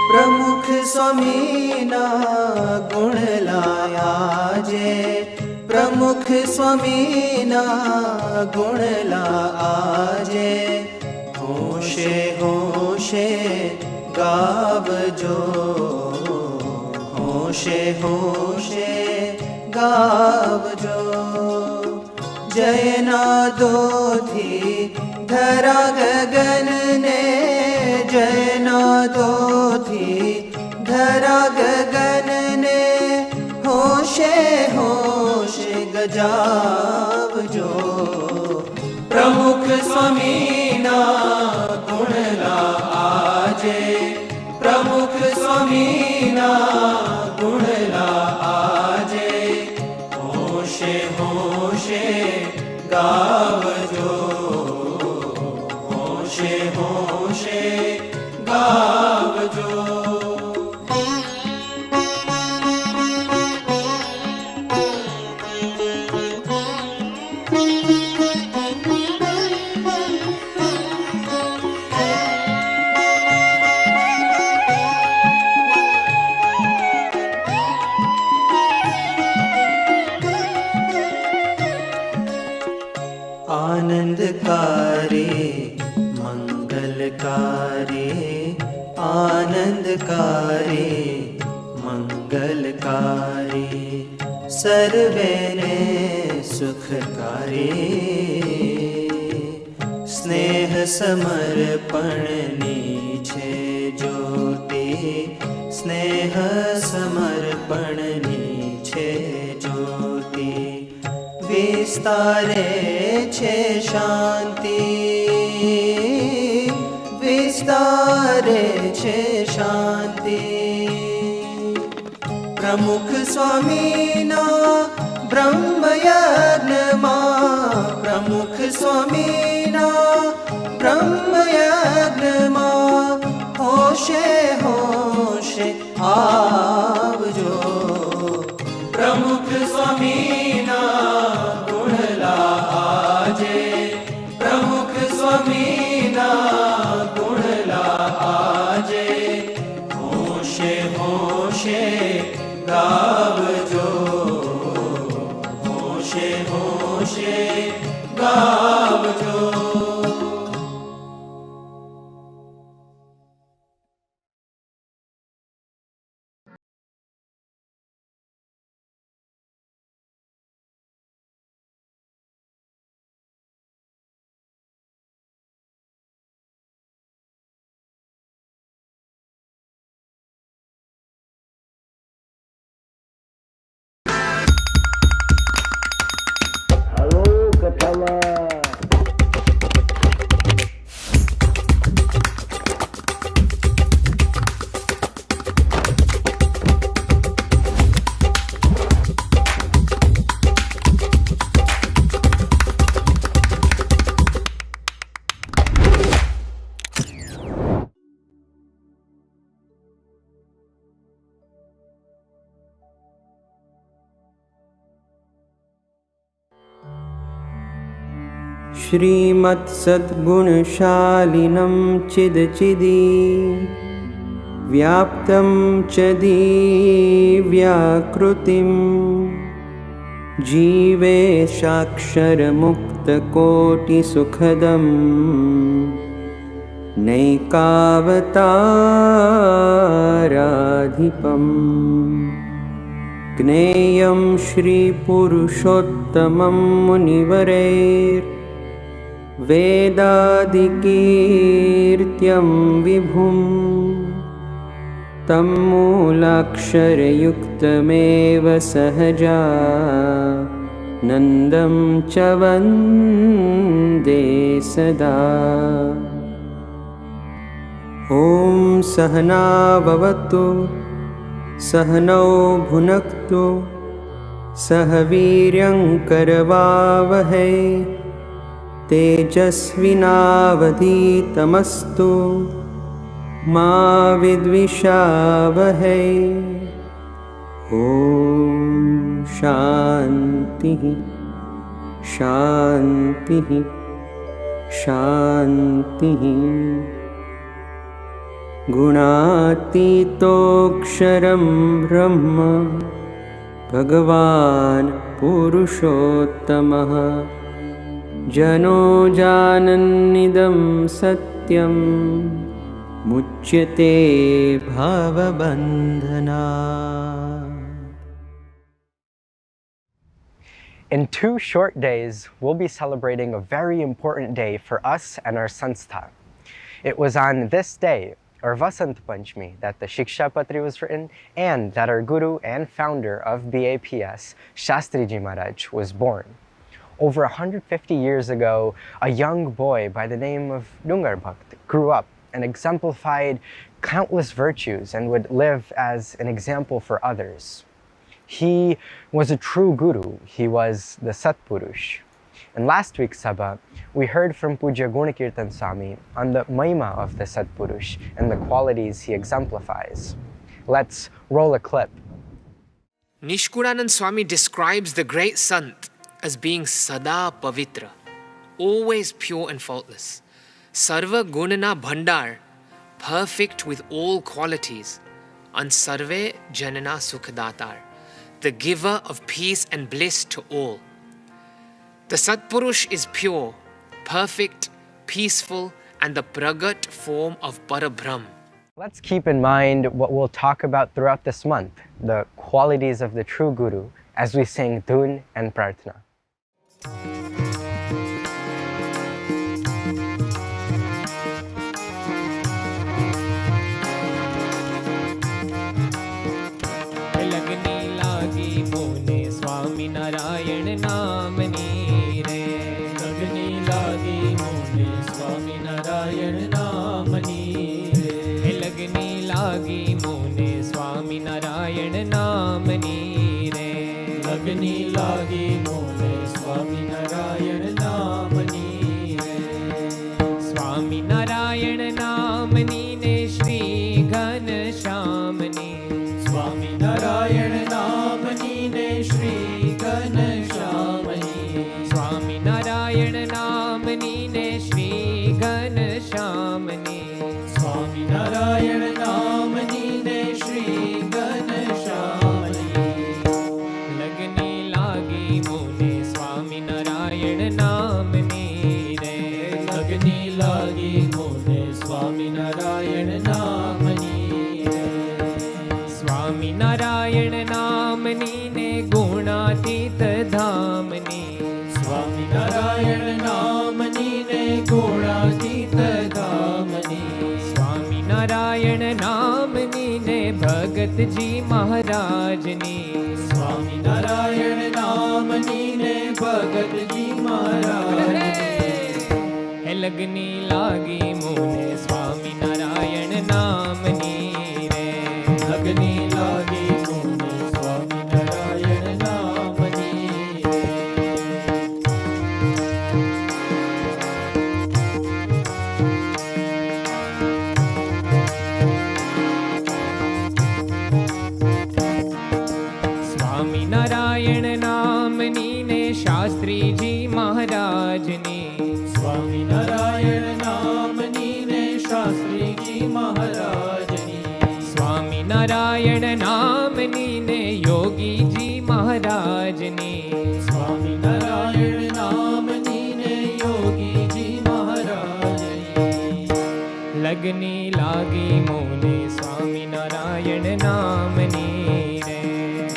प्रमुख स्वामीना गुण लाया जे, प्रमुख स्वामीना गुण लाजे। होशे होशे गावजो, होशे होशे गावजो। जयना दोथी धरा गगन ने, जयना दोथी धरा गगन ने। होशे होशे गजावजो, प्रमुख स्वामीना गुण लाजे, प्रमुख स्वामीना गुण लाजे। होशे होशे गावजो, होशे होशे गावजो। आनंदकारी मंगलकारी, आनंदकारी मंगलकारी। सर्वेने सुखकारी, स्नेह समर्पण नीछे ज्योति, स्नेह समर्पण नीछे ज्योति। विस्तारे छे शांति, विस्तारे छे शांति। प्रमुख स्वामीना ब्रह्मयज्ञ मां, प्रमुख स्वामीना ब्रह्मयज्ञ मां। होशे होशे आवजो, प्रमुख स्वामीना गुण लाजे, प्रमुख स्वामीना गुण लाजे। होशे होशे गावजो, होशे होशे गावजो। श्रीमत्सद्गुणशालिनं चिदचिदी व्याप्तं च दिव्याकृतिं जीवेशाक्षरमुक्तकोटिसुखदं नैकावताराधिपम् ज्ञेयं श्रीपुरुषोत्तमं मुनिवरैर्वेदादिकीर्त्यं विभुं तं मूलाक्षरयुक्तमेव सहजानन्दं च वन्दे सदा। ॐ सहना भवतु सहनौ भुनक्तु सह वीर्यङ्करवावहै तेजस्विनावधीतमस्तु मा विद्विषावहै। ॐ शान्तिः शान्तिः शान्तिः। गुणातीतोऽक्षरं ब्रह्म भगवान् पुरुषोत्तमः जनो जानन्निदं सत्यं मुच्यते भवबन्धनात्. In 2 short days, we'll be celebrating a very important day for us and our Sanstha. It was on this day, or Vasant Panchami, that the Shiksha Patri was written and that our Guru and founder of BAPS, Shastriji Maharaj, was born. Over 150 years ago, a young boy by the name of Dungar Bhakt grew up and exemplified countless virtues and would live as an example for others. He was a true guru. He was the Satpurush. In last week's Sabha, we heard from Pujya Gunakirtan Swami on the Mahima of the Satpurush and the qualities he exemplifies. Let's roll a clip. Nishkudanand Swami describes the great Sant as being Sada Pavitra, always pure and faultless. Sarva Gunana Bhandar, perfect with all qualities. And Sarve Janana Sukhdatar, the giver of peace and bliss to all. The Satpurush is pure, perfect, peaceful, and the Pragat form of Parabrahm. Let's keep in mind what we'll talk about throughout this month, the qualities of the true Guru, as we sing Dhun and Prarthana. Narayan नामनी रे लगनी लागी मोने स्वामी नारायण नामनी रे लगनी लागी मोने स्वामी नारायण नामनी रे लगनी लागी मोने स्वामी नारायण नामनी रे स्वामी नारायण नामनी ने श्री घन श्यामनी स्वामी नारायण नामनी ने श्री स्वामी नारायण नामनी ने श्री घन श्यामनी स्वामी नारायण नामनी ने श्री घन श्यामनी लगनी लागी मोने स्वामी नारायण नामनी रे लगनी लागी मोने स्वामी नारायण नामनी रे स्वामी नारायण नामनी ने गुणातीत धामनी स्वामी नारायण नामनी ने गुणातीत धामनी स्वामी नारायण नामनी ने भगत जी महाराजनी स्वामी नारायण नामनी ने भगत जी महाराज है लगनी लागी मोने स्वामी नारायण नामनी रे लगनी लागी मोने स्वामी नारायण नामनी स्वामी नारायण नामनी ने शास्त्री जी महाराजनी स्वामी नारायण नामनी ने शास्त्री जी महाराजनी स्वामी नारायण नामनी ने योगी जी महाराजनी स्वामी नारायण नामनी ने योगी जी महाराजनी लगनी लागी मोने स्वामी नारायण नामनी रे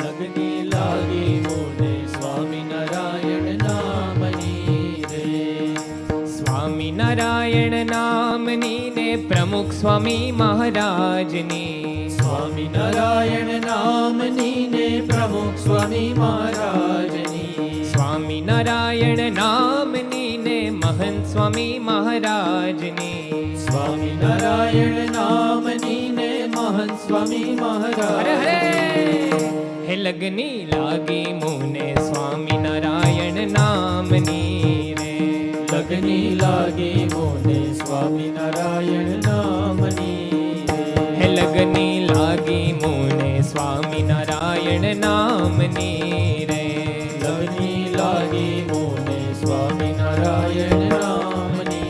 लगनी लागी मोने स्वामी नारायण नामनी रे स्वामी नारायण नामनी ने प्रमुख स्वामी महाराजनी स्वामी नारायण नामनी ने प्रमुख स्वामी महाराजनी स्वामी नारायण नामनी ने महंत स्वामी महाराजनी स्वामी नारायण नामनी ने महंत स्वामी महाराज है लगनी लागी मोने स्वामी नारायण नामनी रे लगनी लागी मोने स्वामी नारायण नामनी है लगनी लागी मोने स्वामी नारायण नामनी रे लगनी लागी मोने स्वामी नारायण नामनी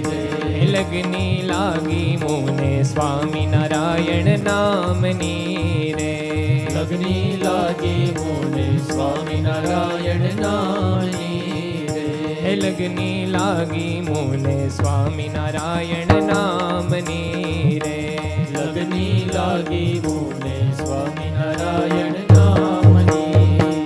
रे લગની લાગી મોને સ્વામિનારાયણ નામની રે. લગની લાગી મોને સ્વામિનારાયણ નામની રે. લગની લાગી મોને સ્વામિનારાયણ નામની રે. લગની લાગી મોને સ્વામિનારાયણ નામની રે.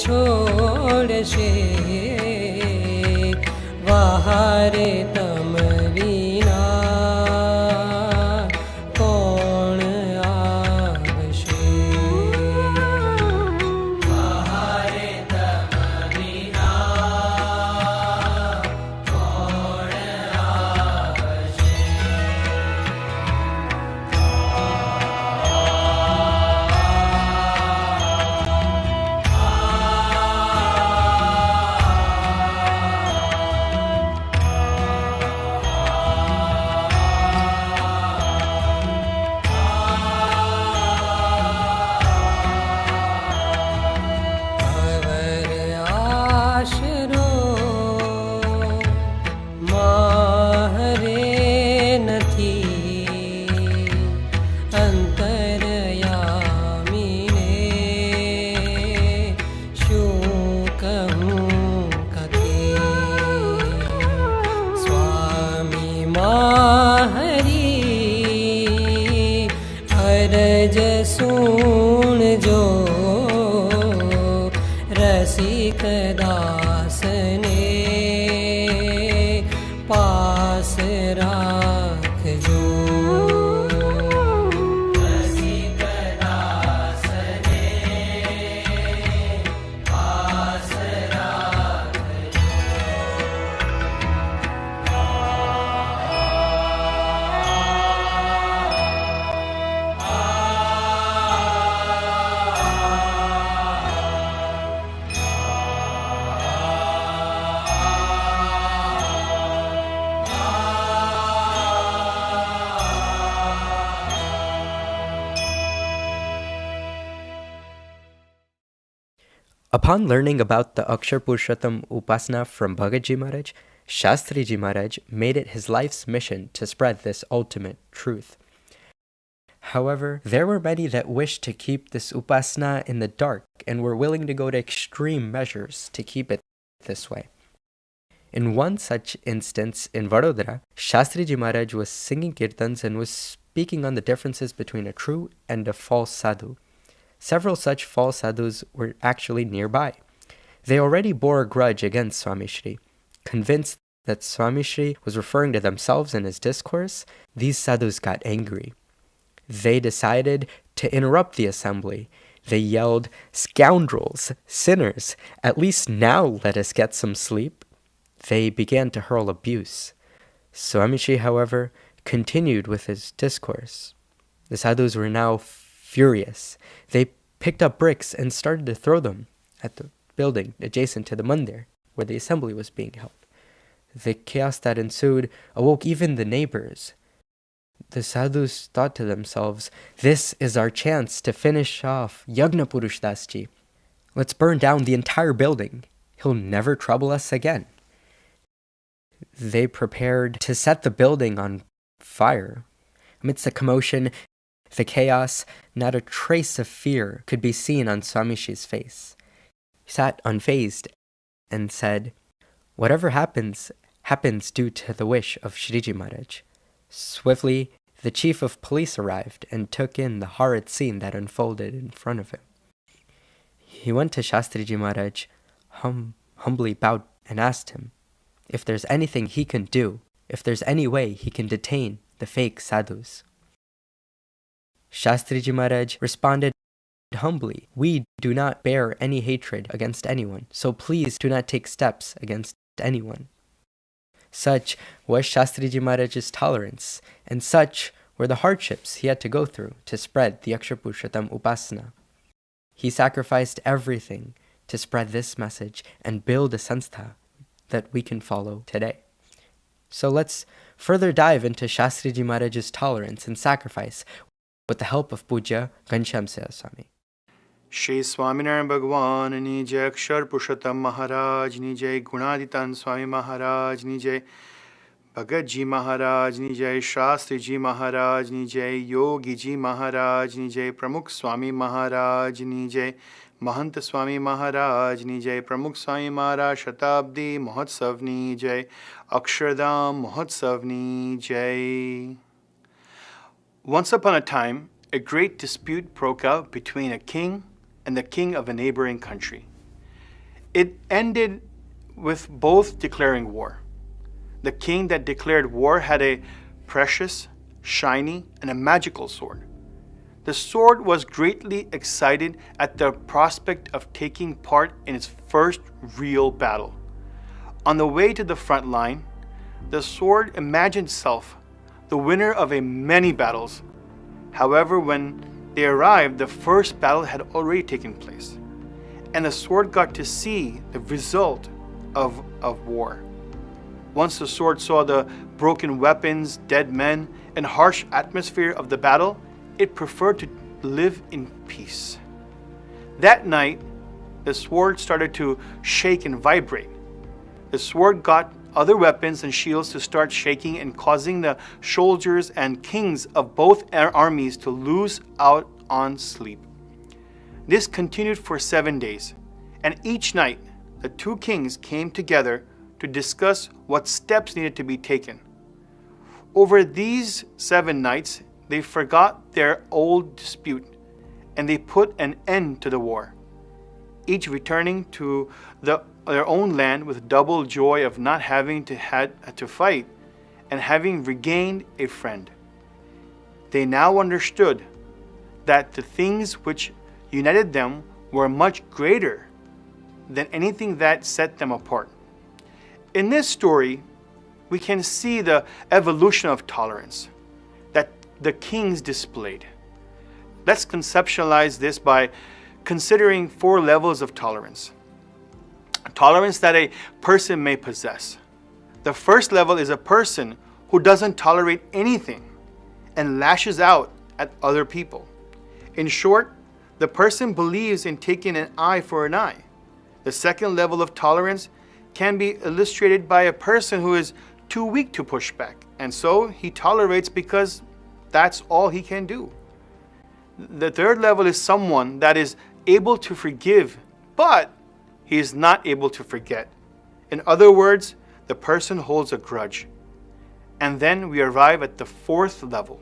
છોડશે વહારે તમ વિના કોણ આવશે વહારે તમ વિના કોણ આવશે અવર આશરો માહરે નથી અંતરયામીને શું કહું કથી સ્વામી માહરી અરજ સુણજો રસિક દાસને પાસ રાખજો રસિક દાસને પાસ રાખજો Upon learning about the Akshar Purushottam Upasana from Bhagatji Maharaj, Shastriji Maharaj made it his life's mission to spread this ultimate truth. However, there were many that wished to keep this Upasana in the dark and were willing to go to extreme measures to keep it this way. In one such instance in Vadodara, Shastriji Maharaj was singing kirtans and was speaking on the differences between a true and a false sadhu. Several such false sadhus were actually nearby. They already bore a grudge against Swami Shri. Convinced that Swami Shri was referring to themselves in his discourse, these sadhus got angry. They decided to interrupt the assembly. They yelled, "Scoundrels! Sinners! At least now let us get some sleep." They began to hurl abuse. Swami Shri, however, continued with his discourse. The sadhus were now furious. They picked up bricks and started to throw them at the building adjacent to the mandir where the assembly was being held. The chaos that ensued awoke even the neighbors. The sadhus thought to themselves, "This is our chance to finish off Yagna Purush Das Ji. Let's burn down the entire building. He'll never trouble us again." They prepared to set the building on fire. Amidst the commotion, the chaos, not a trace of fear could be seen on Swami Shri's face. He sat unfazed and said, "Whatever happens, happens due to the wish of Shriji Maharaj." Swiftly, the chief of police arrived and took in the horrid scene that unfolded in front of him. He went to Shastriji Maharaj, humbly bowed, and asked him if there's anything he can do, if there's any way he can detain the fake sadhus. Shastriji Maharaj responded humbly, "We do not bear any hatred against anyone, so please do not take steps against anyone." Such was Shastriji Maharaj's tolerance, and such were the hardships he had to go through to spread the Akshar Purushottam Upasana. He sacrificed everything to spread this message and build a sanstha that we can follow today. So let's further dive into Shastriji Maharaj's tolerance and sacrifice with the help of Pujya Ghanshyam Swami. Shri Swaminarayan भगवान नी जय, अक्षर पुरुषोत्तम महाराज नी जय, गुणादितान स्वामी महाराज नी जय, भगत जी महाराज नी जय, शास्त्री जी महाराज नी जय, योगी जी महाराज नी जय, प्रमुख स्वामी महाराज नी जय, महंत स्वामी महाराज नी जय, प्रमुख स्वामी महाराज शताब्दी महोत्सव नी जय, अक्षरधाम महोत्सव नी जय. Once upon a time, a great dispute broke out between a king and the king of a neighboring country. It ended with both declaring war. The king that declared war had a precious, shiny, and a magical sword. The sword was greatly excited at the prospect of taking part in its first real battle. On the way to the front line, the sword imagined itself the winner of many battles. However, when they arrived, the first battle had already taken place, and the sword got to see the result of war. Once the sword saw the broken weapons, dead men, and harsh atmosphere of the battle, it preferred to live in peace. That night, the sword started to shake and vibrate. The sword got other weapons and shields to start shaking and causing the soldiers and kings of both armies to lose out on sleep. This continued for 7 days, and each night the two kings came together to discuss what steps needed to be taken. Over these 7 nights, they forgot their old dispute and they put an end to the war, each returning to their own land with double joy of not having to fight and having regained a friend. They now understood that the things which united them were much greater than anything that set them apart. In this story, we can see the evolution of tolerance that the kings displayed. Let's conceptualize this by considering 4 levels of tolerance. Tolerance that a person may possess. The first level is a person who doesn't tolerate anything and lashes out at other people. In short, the person believes in taking an eye for an eye. The second level of tolerance can be illustrated by a person who is too weak to push back, and so he tolerates because that's all he can do. The third level is someone that is able to forgive, but he is not able to forget. In other words, the person holds a grudge. And then we arrive at the fourth level,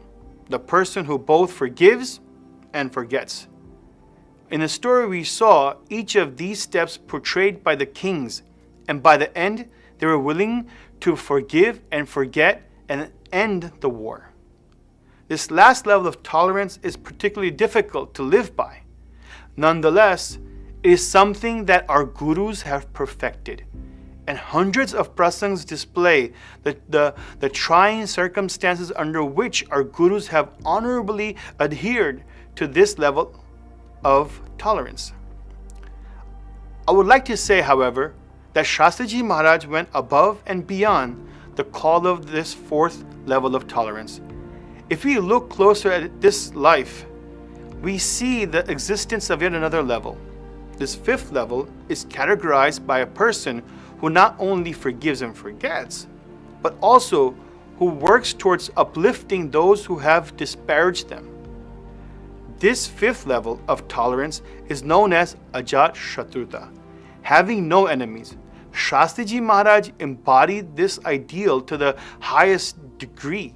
the person who both forgives and forgets. In the story we saw each of these steps portrayed by the kings, and by the end, they were willing to forgive and forget and end the war. This last level of tolerance is particularly difficult to live by. Nonetheless, it is something that our gurus have perfected, and hundreds of prasangs display the trying circumstances under which our gurus have honorably adhered to this level of tolerance. I would like to say, however, that Shastriji Maharaj went above and beyond the call of this fourth level of tolerance. If we look closer at this life, we see the existence of yet another level. This fifth level is categorized by a person who not only forgives and forgets, but also who works towards uplifting those who have disparaged them. This fifth level of tolerance is known as Ajat Shatruta, having no enemies. Shastriji Maharaj embodied this ideal to the highest degree.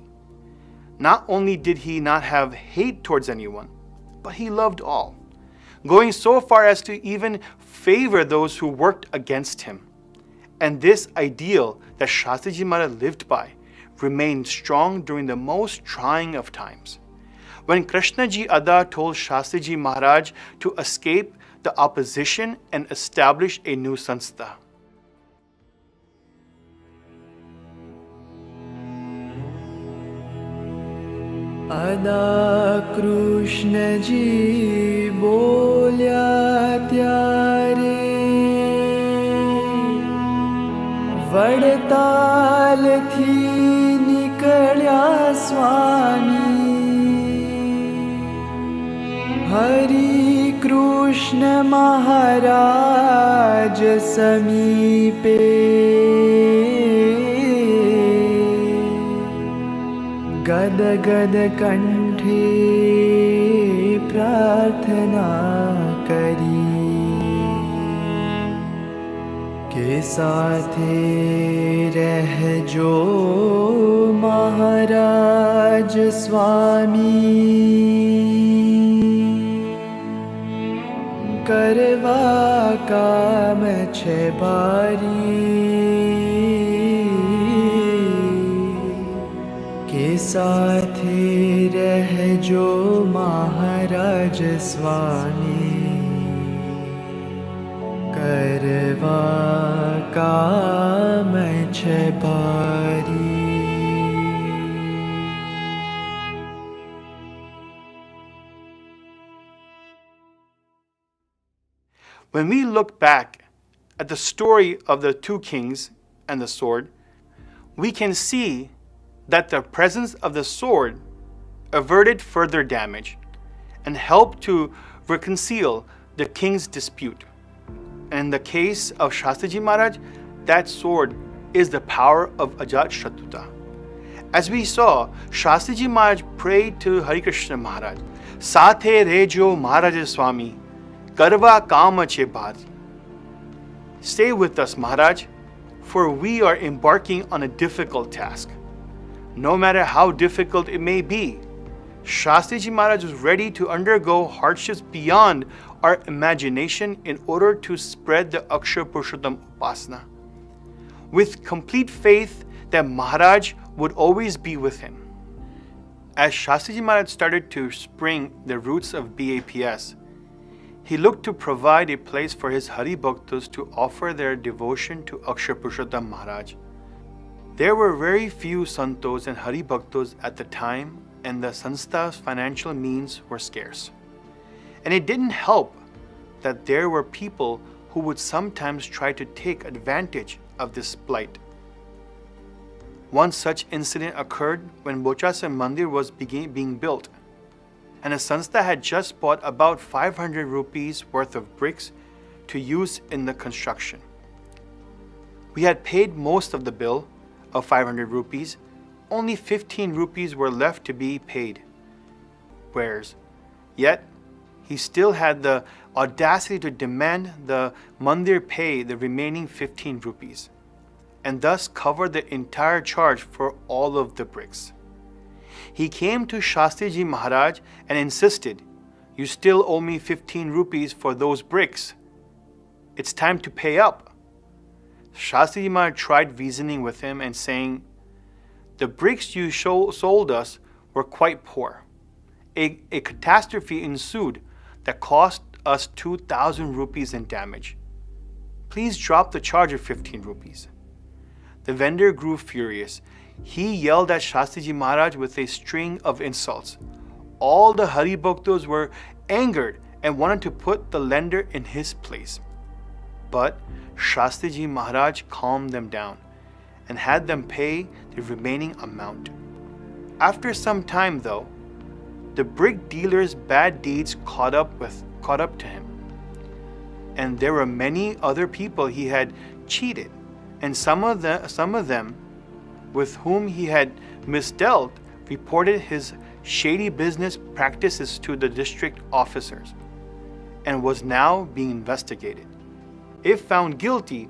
Not only did he not have hate towards anyone, but he loved all, going so far as to even favor those who worked against him. And this ideal that Shastriji Maharaj lived by remained strong during the most trying of times. When Krishnaji Ada told Shastriji Maharaj to escape the opposition and establish a new sanstha. Ada Krishna ji bolya tyare Vadtal thi nikalya Swami Hari Krishna Maharaj sameepe गद गद कंठे प्रार्थना करी के साथे रह जो महाराज स्वामी करवा काम छे भारी के साथे रहजो महाराज स्वामी करवा काम छे भारी। When we look back at the story of the two kings and the sword, we can see that the presence of the sword averted further damage and helped to reconcile the king's dispute. And in the case of Shastriji Maharaj, that sword is the power of Ajat-Shatruta. As we saw, Shastriji Maharaj prayed to Hari Krishna Maharaj, Sathe Rejo Maharaj Swami, Karva Kama Che Bhari. Stay with us, Maharaj, for we are embarking on a difficult task. No matter how difficult it may be, Shastriji Maharaj was ready to undergo hardships beyond our imagination in order to spread the Akshar Purushottam Upasana, with complete faith that Maharaj would always be with him. As Shastriji Maharaj started to spring the roots of BAPS, he looked to provide a place for his Hari Bhaktas to offer their devotion to Akshar Purushottam Maharaj. There were very few Santos and Hari Bhaktas at the time, and the Sanstha's financial means were scarce. And it didn't help that there were people who would sometimes try to take advantage of this plight. One such incident occurred when Bochasan Mandir was being built, and a Sanstha had just bought about 500 rupees worth of bricks to use in the construction. We had paid most of the bill of 500 rupees, only 15 rupees were left to be paid. Yet, he still had the audacity to demand the Mandir pay the remaining 15 rupees, and thus cover the entire charge for all of the bricks. He came to Shastriji Maharaj and insisted, "You still owe me 15 rupees for those bricks. It's time to pay up." Shastriji Maharaj tried reasoning with him and saying, "The bricks you sold us were quite poor. A catastrophe ensued that cost us 2,000 rupees in damage. Please drop the charge of 15 rupees. The vendor grew furious. He yelled at Shastriji Maharaj with a string of insults. All the Hari Bhaktas were angered and wanted to put the lender in his place. But Shastriji Maharaj calmed them down and had them pay the remaining amount. After some time, though, the brick dealer's bad deeds caught up to him. And there were many other people he had cheated, and some of them with whom he had misdealt reported his shady business practices to the district officers and was now being investigated. If found guilty,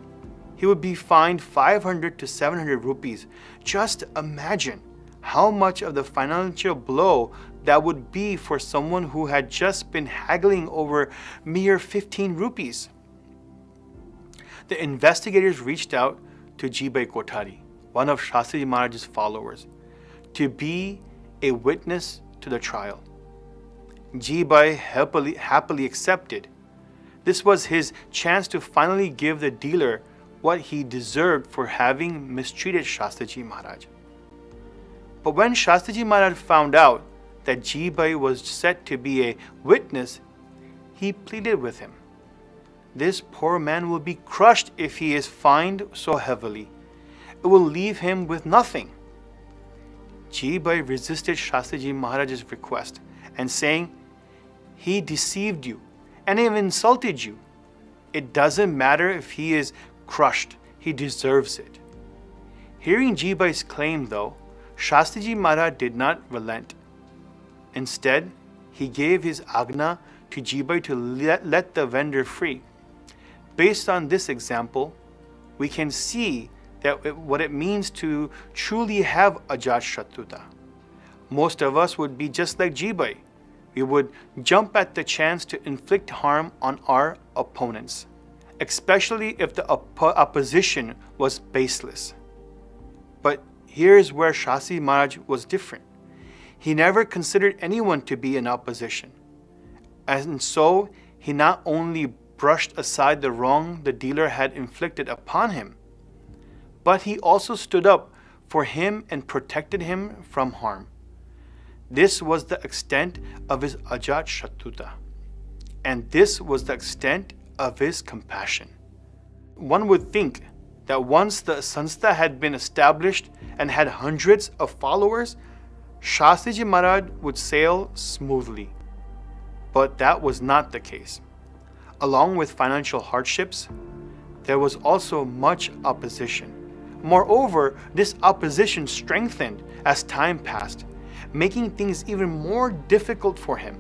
he would be fined 500 to 700 rupees. Just imagine how much of the financial blow that would be for someone who had just been haggling over mere 15 rupees. The investigators reached out to Jibai Kothari, one of Shastriji Maharaj's followers, to be a witness to the trial. Jibai happily accepted. This was his chance to finally give the dealer what he deserved for having mistreated Shastriji Maharaj. But when Shastriji Maharaj found out that Jibai was set to be a witness, he pleaded with him. This poor man will be crushed if he is fined so heavily. It will leave him with nothing. Jibai resisted Shastriji Maharaj's request and saying, "He deceived you and even insulted you. It doesn't matter if he is crushed, he deserves it." Hearing Jibai's claim, though, Shastriji Maharaj did not relent. Instead, he gave his agna to Jibai to let the vendor free. Based on this example, we can see what it means to truly have Ajat-Shatruta. Most of us would be just like Jibai. We would jump at the chance to inflict harm on our opponents. especially if the opposition was baseless. But here's where Shastriji Maharaj was different. He never considered anyone to be in opposition. And so he not only brushed aside the wrong the dealer had inflicted upon him, but he also stood up for him and protected him from harm. This was the extent of his Ajat Shatruta, and this was the extent of his compassion. One would think that once the Sanstha had been established and had hundreds of followers, Shastriji Maharaj would sail smoothly. But that was not the case. Along with financial hardships, there was also much opposition. Moreover, this opposition strengthened as time passed, making things even more difficult for him.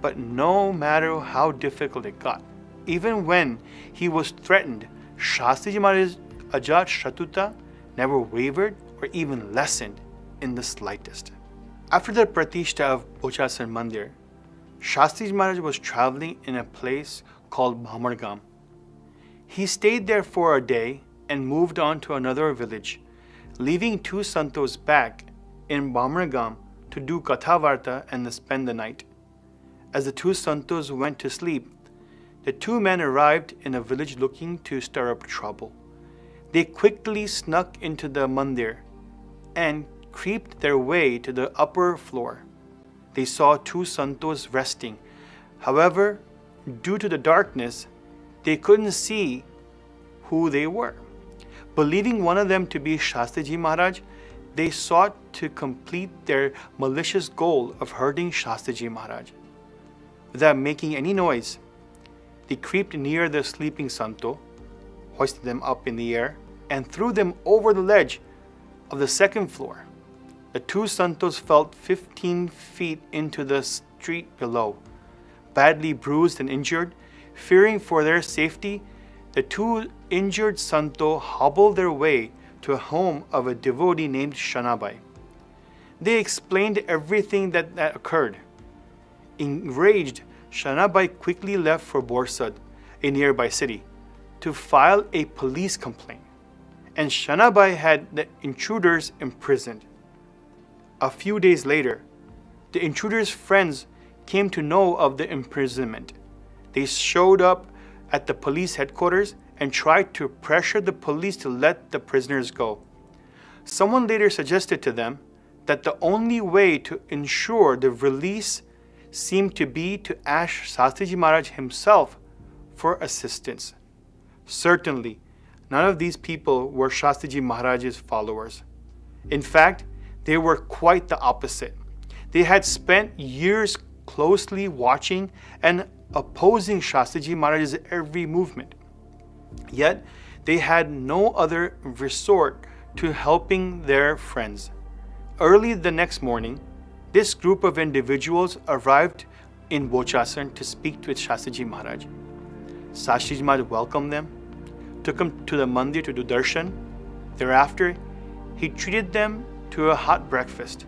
But no matter how difficult it got, even when he was threatened, Shastriji Maharaj's Ajat Shatruta never wavered or even lessened in the slightest. After the Pratishta of Bochasan Mandir, Shastriji Maharaj was traveling in a place called Bhamargam. He stayed there for a day and moved on to another village, leaving two santos back in Bhamargam to do Kathavarta and spend the night. As the two santos went to sleep, the two men arrived in a village looking to stir up trouble. They quickly snuck into the mandir and creeped their way to the upper floor. They saw two santos resting. However, due to the darkness, they couldn't see who they were. Believing one of them to be Shastriji Maharaj, they sought to complete their malicious goal of hurting Shastriji Maharaj. Without making any noise, they creeped near the sleeping santo, hoisted them up in the air, and threw them over the ledge of the second floor. The two santos fell 15 feet into the street below. Badly bruised and injured, fearing for their safety, the two injured santo hobbled their way to a home of a devotee named Shanabai. They explained everything that occurred. Enraged, Shanabai quickly left for Borsad, a nearby city, to file a police complaint, and Shanabai had the intruders imprisoned. A few days later, the intruders' friends came to know of the imprisonment. They showed up at the police headquarters and tried to pressure the police to let the prisoners go. Someone later suggested to them that the only way to ensure the release seemed to be to ask Shastriji Maharaj himself for assistance. Certainly, none of these people were Shastriji Maharaj's followers. In fact, they were quite the opposite. They had spent years closely watching and opposing Shastriji Maharaj's every movement. Yet, they had no other resort to helping their friends. Early the next morning, this group of individuals arrived in Bochasan to speak with Shastriji Maharaj. Shastriji Maharaj welcomed them, took them to the mandir to do darshan. Thereafter, he treated them to a hot breakfast,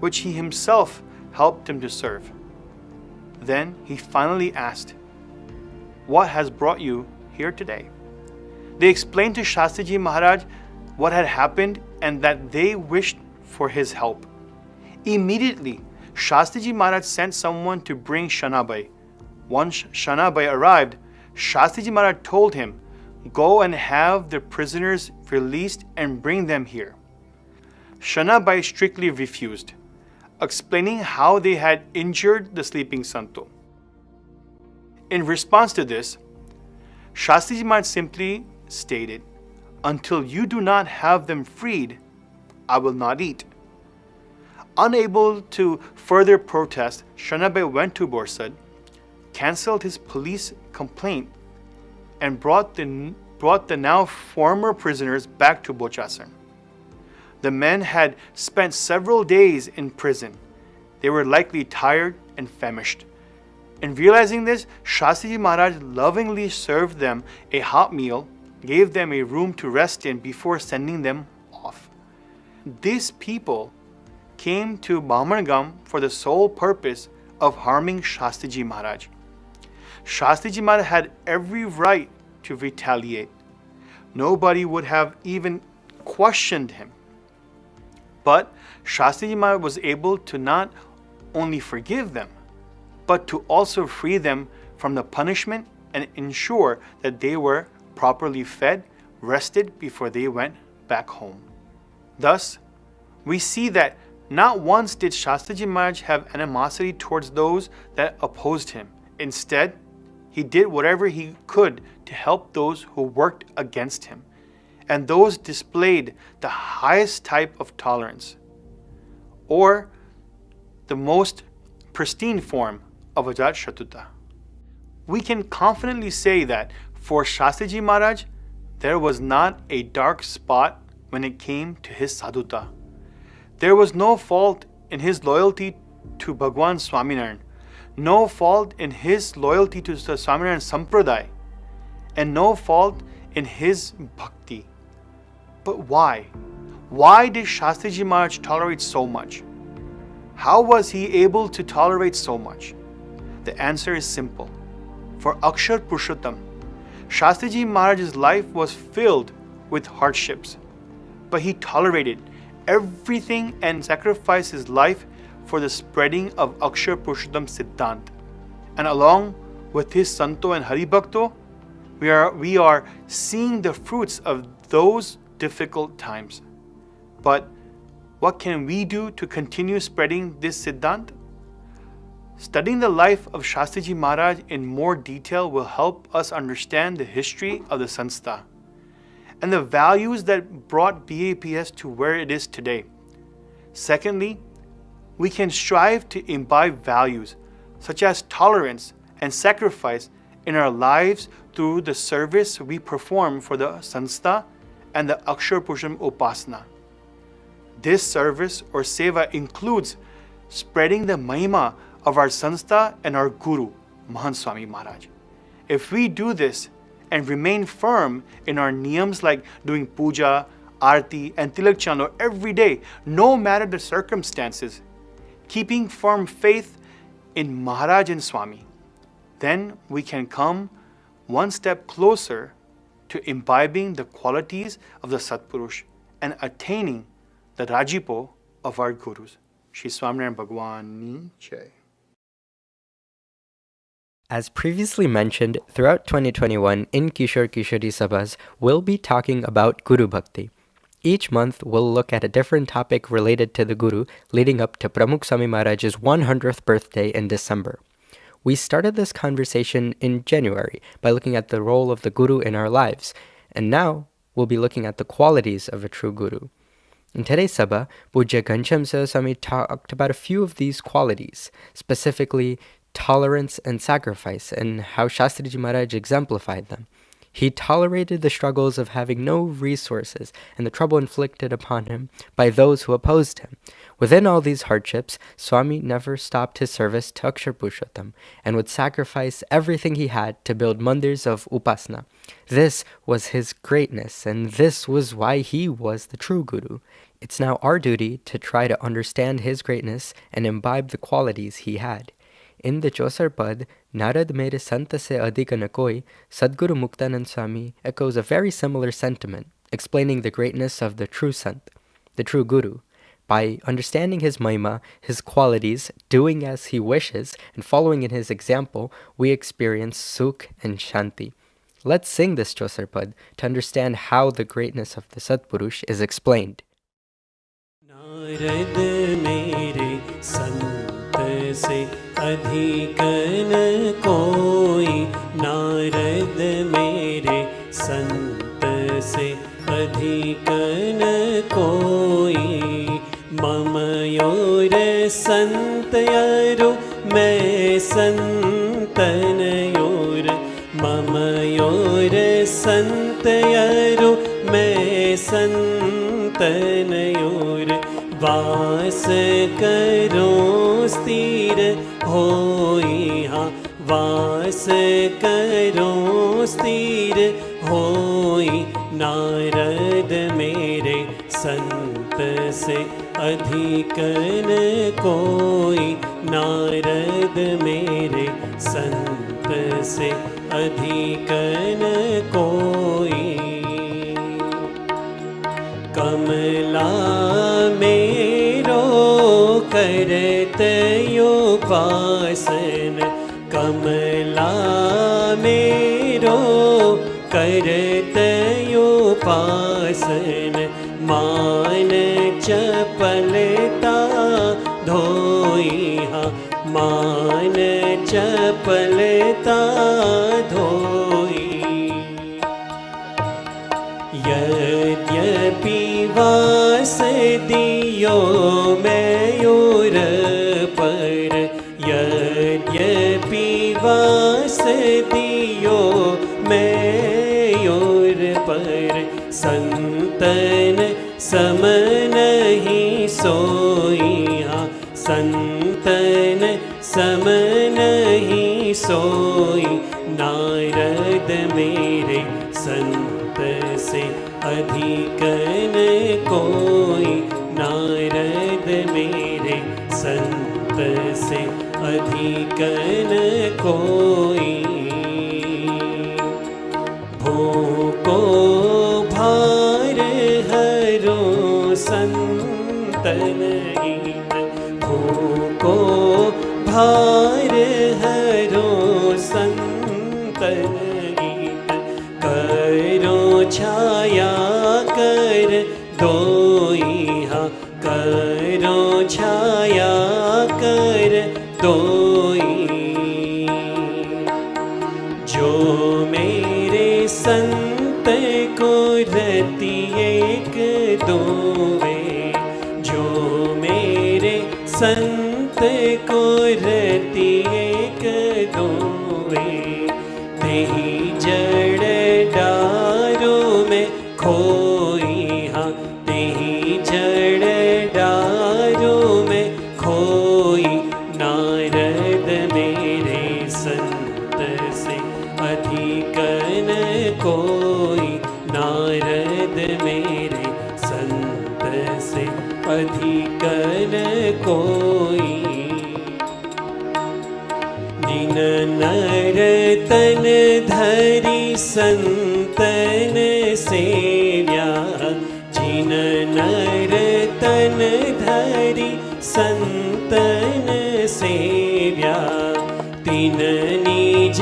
which he himself helped them to serve. Then he finally asked, "What has brought you here today?" They explained to Shastriji Maharaj what had happened and that they wished for his help. Immediately, Shastriji Maharaj sent someone to bring Shanabai. Once Shanabai arrived, Shastriji Maharaj told him, "Go and have the prisoners released and bring them here." Shanabai strictly refused, explaining how they had injured the sleeping santo. In response to this, Shastriji Maharaj simply stated, "Until you do not have them freed, I will not eat." Unable to further protest, Shanabai went to Borsad, cancelled his police complaint, and brought the now former prisoners back to Bochasan. The men had spent several days in prison. They were likely tired and famished. In realizing this, Shastriji Maharaj lovingly served them a hot meal, gave them a room to rest in before sending them off. These people came to Bhamargam for the sole purpose of harming Shastriji Maharaj. Shastriji Maharaj had every right to retaliate. Nobody would have even questioned him. But Shastriji Maharaj was able to not only forgive them, but to also free them from the punishment and ensure that they were properly fed, rested before they went back home. Thus, we see that not once did Shastriji Maharaj have animosity towards those that opposed him. Instead, he did whatever he could to help those who worked against him, and those displayed the highest type of tolerance, or the most pristine form of Ajat Shatuta. We can confidently say that for Shastriji Maharaj, there was not a dark spot when it came to his sadhuta. There was no fault in his loyalty to Bhagwan Swaminarayan, no fault in his loyalty to the Swaminarayan Sampradaya, and no fault in his bhakti. But why? Why did Shastriji Maharaj tolerate so much? How was he able to tolerate so much? The answer is simple. For Akshar Purushottam, Shastriji Maharaj's life was filled with hardships, but he tolerated everything and sacrificed his life for the spreading of Akshar Purushottam Siddhant. And along with his Santo and Hari Bhakto, we are seeing the fruits of those difficult times. But what can we do to continue spreading this Siddhant? Studying the life of Shastriji Maharaj in more detail will help us understand the history of the Sanstha and the values that brought BAPS to where it is today. Secondly, we can strive to imbibe values such as tolerance and sacrifice in our lives through the service we perform for the Sanstha and the Akshar Purushottam Upasana. This service or seva includes spreading the mahima of our Sanstha and our Guru, Mahant Swami Maharaj. If we do this and remain firm in our niyams like doing puja, arti and tilak chando every day, no matter the circumstances, keeping firm faith in Maharaj and Swami, then we can come one step closer to imbibing the qualities of the Satpurush and attaining the Rajipo of our Gurus. Shri Swaminarayan Bhagwan Ni Jai. As previously mentioned, throughout 2021 in Kishore-Kishori Sabhas, we'll be talking about Guru Bhakti. Each month, we'll look at a different topic related to the Guru, leading up to Pramukh Swami Maharaj's 100th birthday in December. We started this conversation in January by looking at the role of the Guru in our lives, and now we'll be looking at the qualities of a true Guru. In today's Sabha, Pujya Ghanshyam Swami talked about a few of these qualities, specifically tolerance and sacrifice, and how Shastriji Maharaj exemplified them. He tolerated the struggles of having no resources and the trouble inflicted upon him by those who opposed him. Within all these hardships, Swami never stopped his service to Akshar Purushottam and would sacrifice everything he had to build mandirs of Upasana. This was his greatness, and this was why he was the true Guru. It's now our duty to try to understand his greatness and imbibe the qualities he had. In the Chosar Pad, Narad mere santa se adhika na koi, Sadguru Muktanand Swami echoes a very similar sentiment, explaining the greatness of the true Sant, the true Guru. By understanding his mahima, his qualities, doing as he wishes, and following in his example, we experience sukh and shanti. Let's sing this Chosar Pad to understand how the greatness of the Satpurush is explained. Narad मेरे संत से अधिक न कोई, नारद मेरे संत से अधिक न कोई, मम योर संत यारो मैं संतन योर, मम योर संत यारो मैं संतन योर, वास करो स्थिर होई, हाँ वास करो स्थिर होई, नारद मेरे संत से अधिक न कोई, नारद मेरे संत से अधिक न कोई। कमला मेरो करत उपासन, कमला मेरो करत उपासन, मान चपलता धोई हा, मान चपलता धोई। यद्यपि वास दियो मयूर पर, यद्यपि वास दियो मयूर पर, संतन सम नहीं सोई हा, संतन सम नहीं सोई। नारद मेरे संत से अधिक न कोई, नारद मेरे संत से अधिक न कोई। भूको भार हरो संतन हीन, भूको भार हरो संतन हीन, करो छाया कर दोई हा, करो छाया कर दोई। जो मेरे संत को रति एक दोवे, जो मेरे संत को रति एक दोवे, तेहि जड़ डारो में खोई हा, तेहि जड़ डारो में खोई। नारद मेरे संत से अधिक न कोई, नारद मेरे संत से अधिक न कोई। दिन नर तन धरि संतन सेव्या, जिन नर तन धरि संतन सेव्या, तिन निज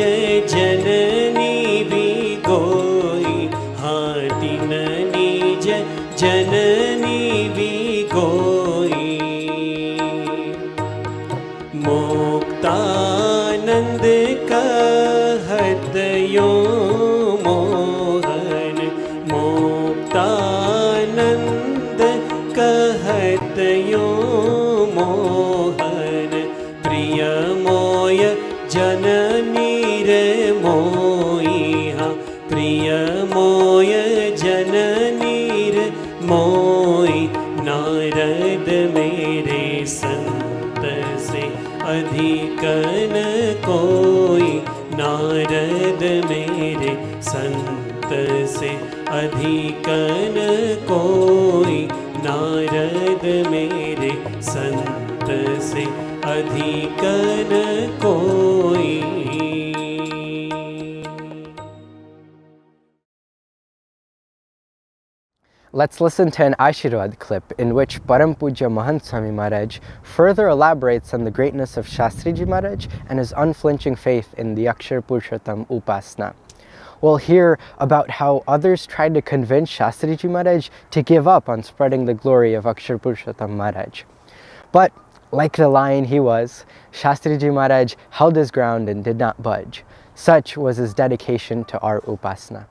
जननी भी गोई, हाँ तिन निज जननी भी गोई। मुक्तानंद कहत यो मोहन, मुक्तानंद कहत यो मोहन, प्रिय मोय जननी रे मोई हा, प्रिय मोय जननी रे मोई। नारद मेरे संत से अधिक न कोई, नारद मेरे संत से अधिक न कोई, नारद मेरे संत से अधिक न कोई। Let's listen to an Ashirwad clip in which Param Pujya Mahant Swami Maharaj further elaborates on the greatness of Shastriji Maharaj and his unflinching faith in the Akshar Purushottam Upasana. We'll hear about how others tried to convince Shastriji Maharaj to give up on spreading the glory of Akshar Purushottam Maharaj. But like the lion he was, Shastriji Maharaj held his ground and did not budge. Such was his dedication to our Upasana.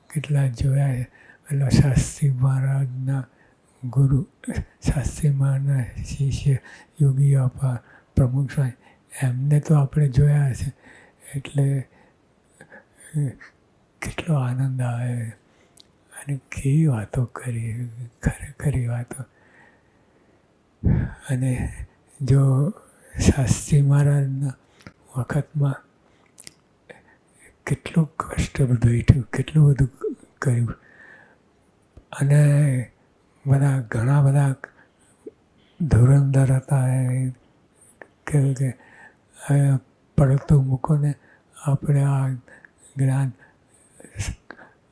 કેટલા જોયા છે પેલા શાસ્ત્રી મહારાજના ગુરુ, શાસ્ત્રી મહારાજના શિષ્ય યોગી આપા પ્રમુખ સ્વામી, એમને તો આપણે જોયા છે એટલે કેટલો આનંદ આવે અને કેવી વાતો કરી, ખરેખરી વાતો. અને જો શાસ્ત્રી મહારાજના વખતમાં કેટલું કષ્ટ વેઠ્યું, કેટલું બધું કર્યું અને બધા ઘણા બધા ધુરંધર હતા. કે પડતું મૂકો ને આપણે આ જ્ઞાન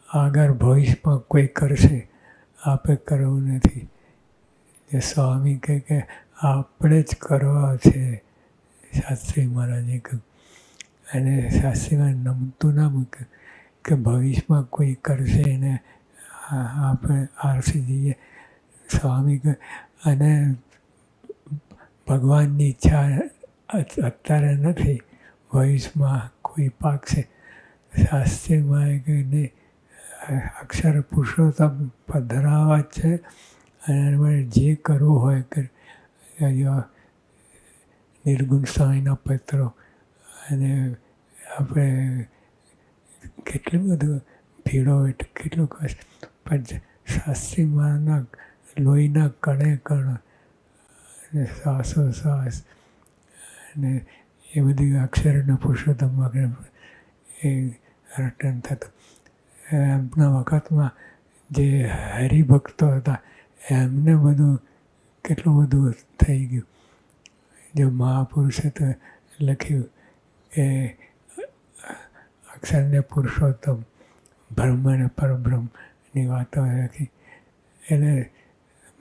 આગળ ભવિષ્યમાં કોઈ કરશે, આપણે કરવું નથી. જે સ્વામી કહે કે આપણે જ કરવા છે, શાસ્ત્રી મહારાજે કહ્યું. અને શાસ્ત્રીમાં નમતું ના મૂક્યું કે ભવિષ્યમાં કોઈ કરશે ને આપણે આરસી જઈએ. સ્વામી કહે અને ભગવાનની ઈચ્છા અત્યારે નથી, ભવિષ્યમાં કોઈ પાકશે. શાસ્ત્રીમાં કે નહીં, અક્ષર પુરુષોત્તમ પધરાવા જ છે અને એના માટે જે કરવું હોય કે નિર્ગુણ સ્વામીના પત્રો અને આપણે કેટલું બધું ભીડો કેટલું કષ્ટ, પણ શાસ્ત્રી માના લોહીના કણે કણ અને શ્વાસોશ્વાસ અને એ બધી અક્ષરનો પુરુષોત્તમ વગેરે એ રટન થતું. એમના વખતમાં જે હરિભક્તો હતા એમને બધું કેટલું બધું થઈ ગયું. જો મહાપુરુષે તો લખ્યું કે અક્ષરને પુરુષોત્તમ, બ્રહ્મ અને પરબ્રહ્મની વાતો લખી. એટલે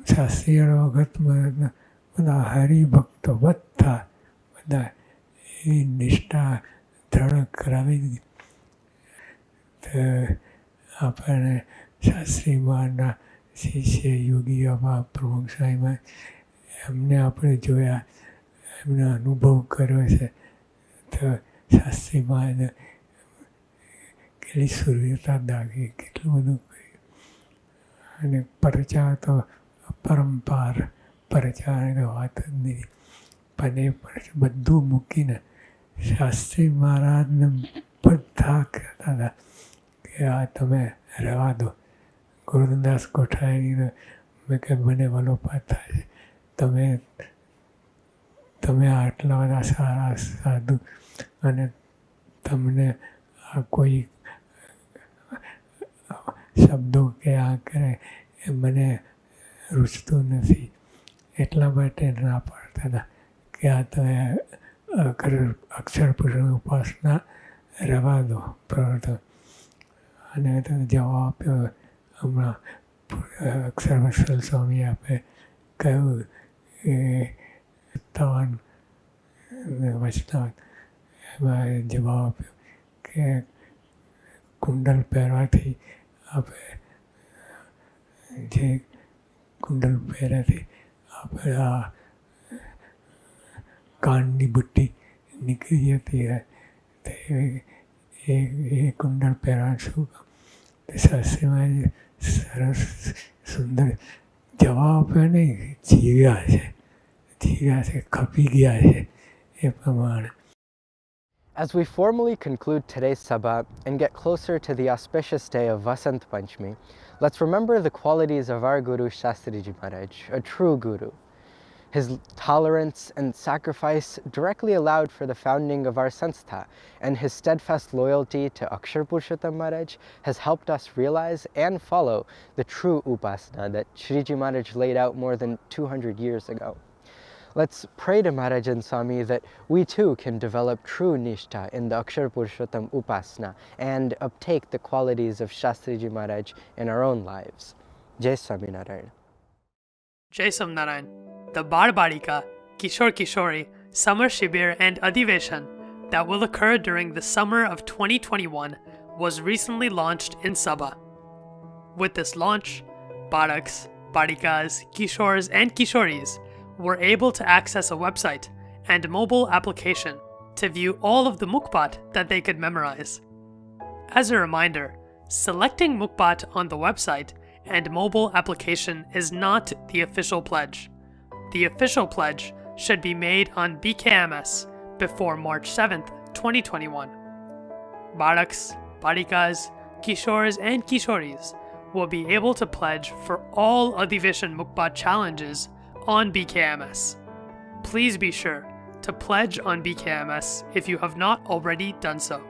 શાસ્ત્રીય વખતમાં બધા હરિભક્તો બધા એ નિષ્ઠા દ્રઢ કરાવી દીધી. તો આપણને શાસ્ત્રીમાંના શિષ્ય યોગી બાબા પ્રમુખ સ્વામીમાં એમને આપણે જોયા, એમનો અનુભવ કર્યો છે. તો શાસ્ત્રીમાં કેટલી સૂર્યતા દાગી, કેટલું બધું કર્યું. અને પરચા તો પરંપાર પરચાની વાત જ નહીં. પણ એ બધું મૂકીને શાસ્ત્રી મહારાજને બધા કહેતા હતા કે આ તમે રહેવા દો. ગુરુદાસ ગોઠાણીને મેં કે મને વલોપાત થાય છે, તમે આટલા બધા સારા સાધુ અને તમને આ કોઈ શબ્દો કે આ કરે એ મને રૂચતું નથી. એટલા માટે ના પાડતા હતા કે આ તમે અક્ષર પુરુષની ઉપાસના રહેવા દો પ્રવર્તન. અને તો જવાબ આપ્યો હમણાં અક્ષરવત્સલ સ્વામી આપે કહ્યું કે તવાન વચનાવન એમાં જવાબ આપ્યો કે કુંડલ પહેરવાથી આપણે જે કુંડલ પહેર્યાથી આપણે આ કાનની બુટ્ટી નીકળી જતી હોય તો એ કુંડલ પહેરવાનું શું કામ? તો શાસ્ત્રીમાં સરસ સુંદર જવાબ આપ્યો નહીં, જીવ્યા છે, ખપી ગયા છે એ પ્રમાણે. As we formally conclude today's Sabha and get closer to the auspicious day of Vasant Panchami, let's remember the qualities of our Guru Shastriji Maharaj, a true Guru. His tolerance and sacrifice directly allowed for the founding of our Sanstha, and his steadfast loyalty to Akshar Purushottam Maharaj has helped us realize and follow the true Upasana that Shriji Maharaj laid out more than 200 years ago. Let's pray to Maharaj and Swami that we too can develop true Nishtha in the Akshar Purushottam Upasana and uptake the qualities of Shastriji Maharaj in our own lives. Jai Swami Narayan. Jai Narayan. The Bar Balika, Kishore-Kishori Summer Shibir and Adiveshan that will occur during the summer of 2021 was recently launched in Sabha. With this launch, Baraks, Balikas, Kishores and Kishoris were able to access a website and mobile application to view all of the Mukpat that they could memorize. As a reminder, selecting Mukpat on the website and mobile application is not the official pledge. The official pledge should be made on BKMS before March 7th, 2021. Baraks, Balikas, Kishores and Kishoris will be able to pledge for all Adiveshan Mukbat challenges on BKMS. Please be sure to pledge on BKMS if you have not already done so.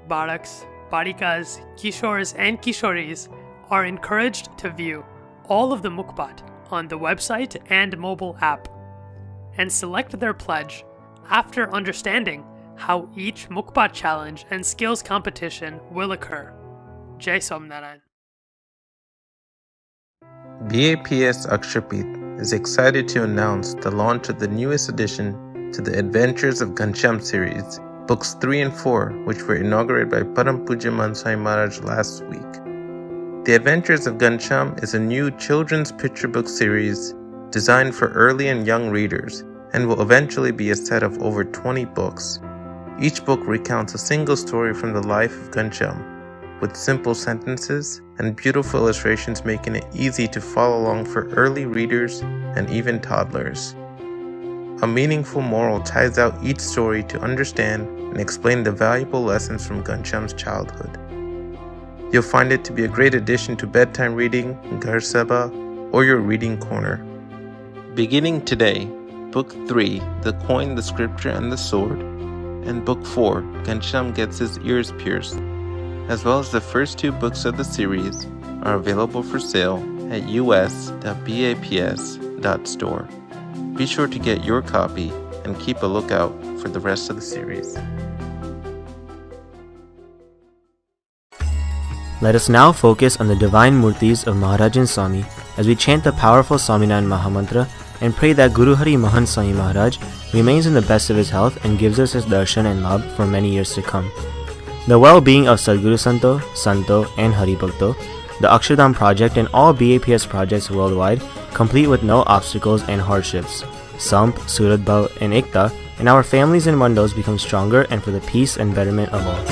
Baraks, Balikas, Kishores and Kishoris are encouraged to view all of the Mukbat on the website and mobile app and select their pledge after understanding how each Mukbang challenge and skills competition will occur. Jai Somnarayan. BAPS Akshapit is excited to announce the launch of the newest addition to the Adventures of Ghanshyam series, Books 3 and 4, which were inaugurated by Param Pujya Mansai Maharaj last week. The Adventures of Ghanshyam is a new children's picture book series designed for early and young readers and will eventually be a set of over 20 books. Each book recounts a single story from the life of Ghanshyam, with simple sentences and beautiful illustrations making it easy to follow along for early readers and even toddlers. A meaningful moral ties out each story to understand and explain the valuable lessons from Ghanshyam's childhood. You'll find it to be a great addition to bedtime reading, Ghar Sabha, or your reading corner. Beginning today, Book 3, The Coin, the Scripture, and the Sword, and Book 4, Ghanshyam Gets His Ears Pierced, as well as the first 2 books of the series, are available for sale at us.baps.store. Be sure to get your copy and keep a lookout for the rest of the series. Let us now focus on the divine murtis of Maharaj and Swami as we chant the powerful Swaminarayan Mahamantra and pray that Guru Hari Mahan Swami Maharaj remains in the best of his health and gives us his darshan and labh for many years to come. The well-being of Sadguru Santo, and Hari Bhakto, the Akshardham project and all BAPS projects worldwide, complete with no obstacles and hardships. Samp, Surat Bhav, and Ekta, and our families and mandals become stronger and for the peace and betterment of all.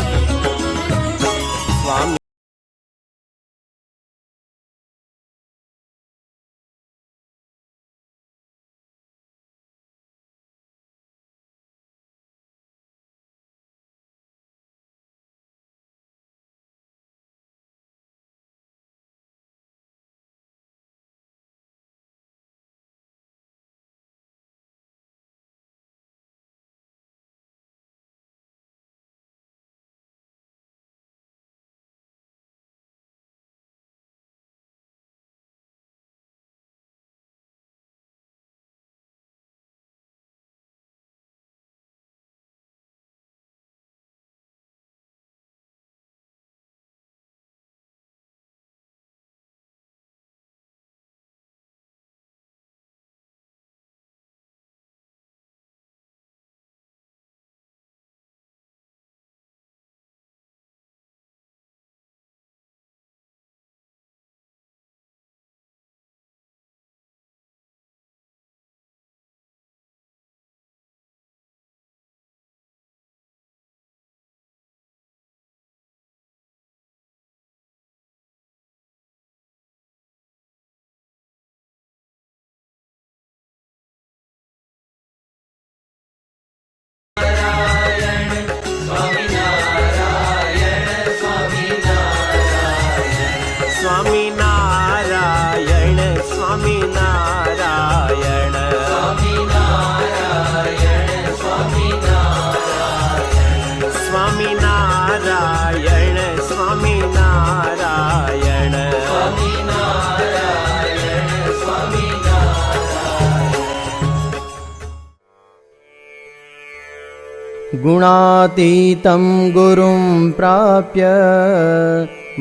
गुणातीतं गुरुं प्राप्य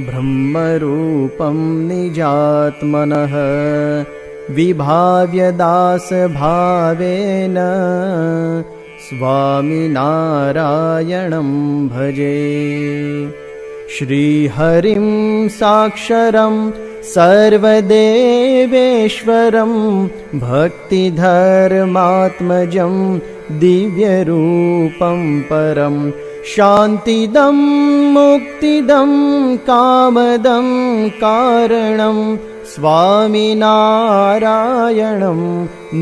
ब्रह्मरूपं निजात्मनः विभाव्य दासभावेन स्वामिनारायणं भजे। श्रीहरिं साक्षरं सर्वदेवेश्वरं भक्तिधर्मात्मजं दिव्यरूपं परं शान्तिदं मुक्तिदं कामदं कारणं स्वामिनारायणं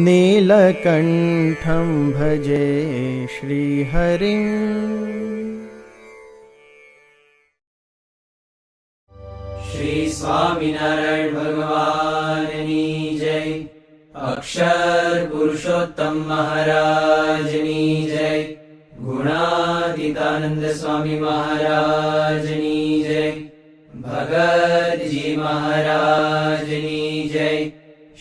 नीलकण्ठं भजे श्रीहरिम्। श्री स्वामिनारायण भगवाननी जय। अक्षर पुरुषोत्तम महाराजनी जय। गुणातीतानंद स्वामी महाराजनी जय। भगत जी महाराजनी जय।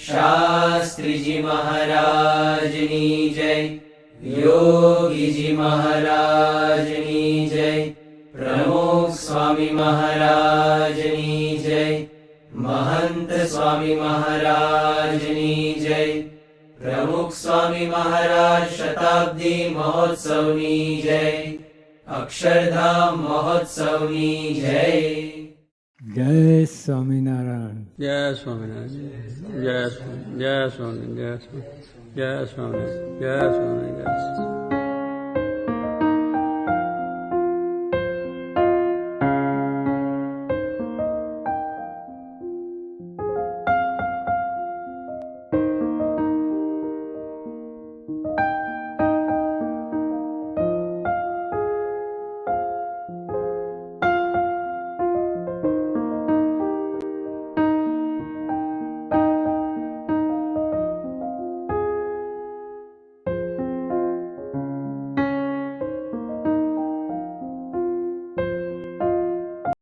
शास्त्री जी महाराजनी जय। योगी जी महाराजनी जय, प्रमुख स्वामी महाराजनी जय, महंत स्वामी महाराजनी जय, प्रमुख स्वामी महाराज शताब्दी महोत्सवनी जय, अक्षरधाम महोत्सवनी जय। जय स्वामीनारायण। जय स्वामीनारायण। जय स्वामी, जय स्वामी, जय स्वामी, जय स्वामी, जय स्वामी, जय स्वामी।